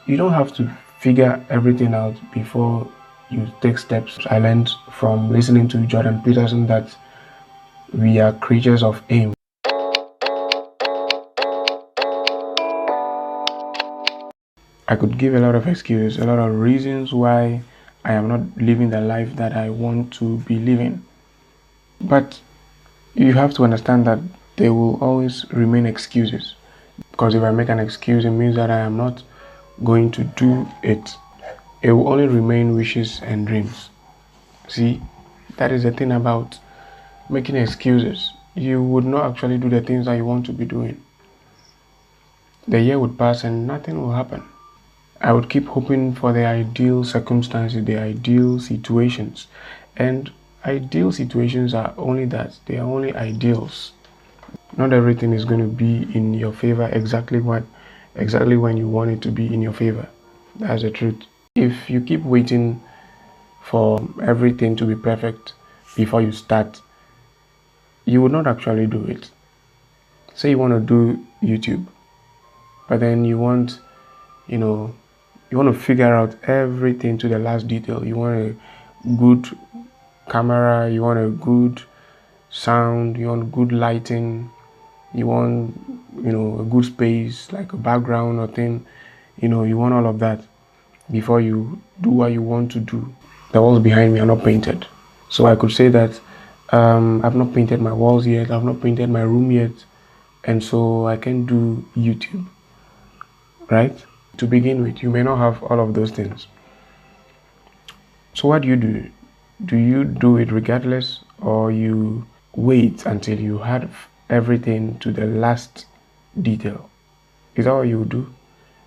you don't have to figure everything out before you take steps. I learned from listening to Jordan Peterson that we are creatures of aim. I could give a lot of excuses, a lot of reasons why I am not living the life that I want to be living. But you have to understand that there will always remain excuses. Because if I make an excuse, it means that I am not going to do it. It will only remain wishes and dreams. See, that is the thing about making excuses. You would not actually do the things that you want to be doing. The year would pass and nothing will happen. I would keep hoping for the ideal circumstances, the ideal situations. And ideal situations are only that, they are only ideals. Not everything is going to be in your favor exactly when you want it to be in your favor. That's the truth. If you keep waiting for everything to be perfect before you start, you will not actually do it. Say you want to do YouTube, but then you want to figure out everything to the last detail. You want a good camera, you want a good sound, you want good lighting, you want a good space, like a background or thing. You want all of that before you do what you want to do. The walls behind me are not painted, so I could say that I've not painted my walls yet, I've not painted my room yet, and so I can do YouTube, right? To begin with, you may not have all of those things. So what do? Do you do it regardless, or you wait until you have everything to the last detail? Is that what you would do?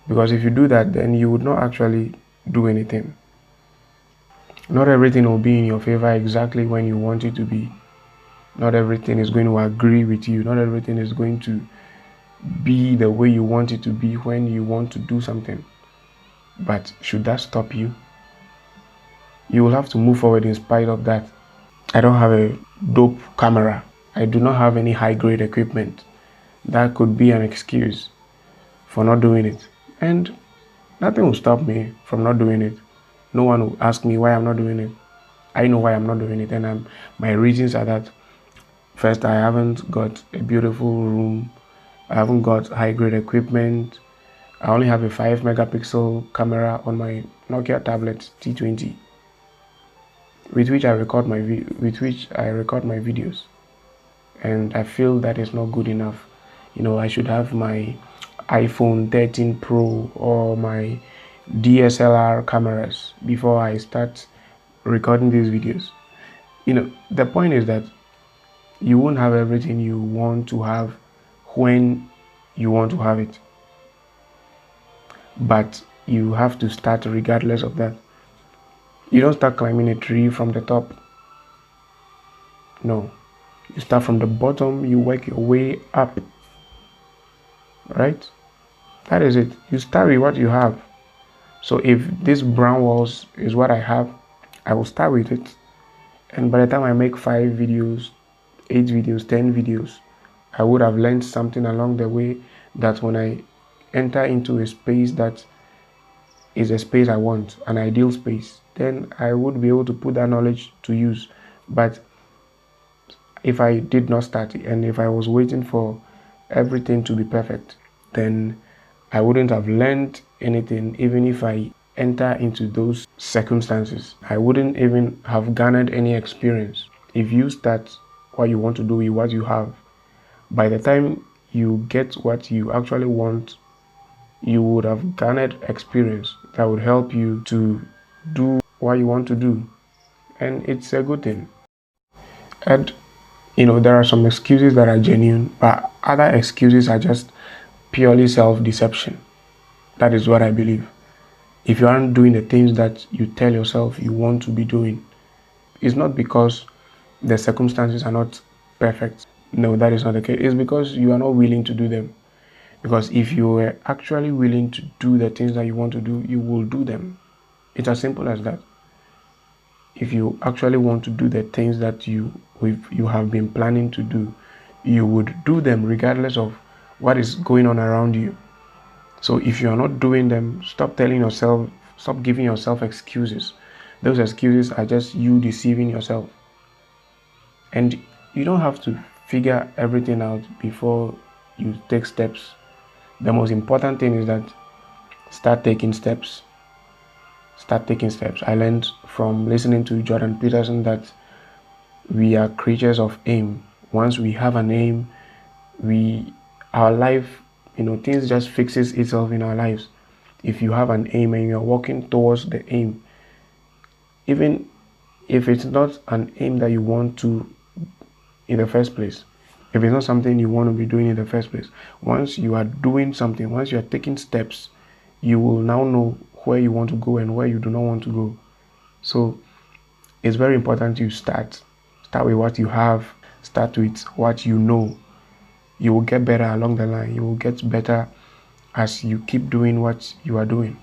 Because if you do that, then you would not actually do anything. Not everything will be in your favor exactly when you want it to be. Not everything is going to agree with you. Not everything is going to be the way you want it to be when you want to do something. But should that stop you? You will have to move forward in spite of that. I don't have a dope camera. I do not have any high-grade equipment. That could be an excuse for not doing it. And nothing will stop me from not doing it. No one will ask me why I'm not doing it. I know why I'm not doing it, and my reasons are that first, I haven't got a beautiful room. I haven't got high-grade equipment. I only have a 5-megapixel camera on my Nokia tablet T20, with which I record my videos, and I feel that is not good enough. I should have my iPhone 13 Pro or my DSLR cameras before I start recording these videos. The point is that you won't have everything you want to have when you want to have it, but you have to start regardless of that. You don't start climbing a tree from the top. No, you start from the bottom, you work your way up, right? That is it. You start with what you have. So if this brown walls is what I have, I will start with it, and by the time I make 5 videos, 8 videos, 10 videos, I would have learned something along the way that when I enter into a space that is a space I want, an ideal space, then I would be able to put that knowledge to use. But if I did not start and if I was waiting for everything to be perfect, then I wouldn't have learned anything. Even if I enter into those circumstances, I wouldn't even have garnered any experience. If you start what you want to do with what you have, by the time you get what you actually want, you would have garnered experience that would help you to do what you want to do, and it's a good thing. And there are some excuses that are genuine, but other excuses are just purely self-deception. That is what I believe. If you aren't doing the things that you tell yourself you want to be doing, it's not because the circumstances are not perfect. No, that is not the case. It's because you are not willing to do them. Because if you were actually willing to do the things that you want to do, you will do them. It's as simple as that. If you actually want to do the things that you have been planning to do, you would do them regardless of what is going on around you. So if you are not doing them, stop giving yourself excuses. Those excuses are just you deceiving yourself. And you don't have to figure everything out before you take steps. The most important thing is that start taking steps. Start taking steps. I learned from listening to Jordan Peterson that we are creatures of aim. Once we have an aim, our life, things just fixes itself in our lives. If you have an aim and you're working towards the aim, even if it's not an aim that you want to in the first place, if it's not something you want to be doing in the first place, once you are doing something, once you are taking steps, you will now know where you want to go and where you do not want to go. So it's very important you start with what you have, start with what you know. You will get better along the line. You will get better as you keep doing what you are doing.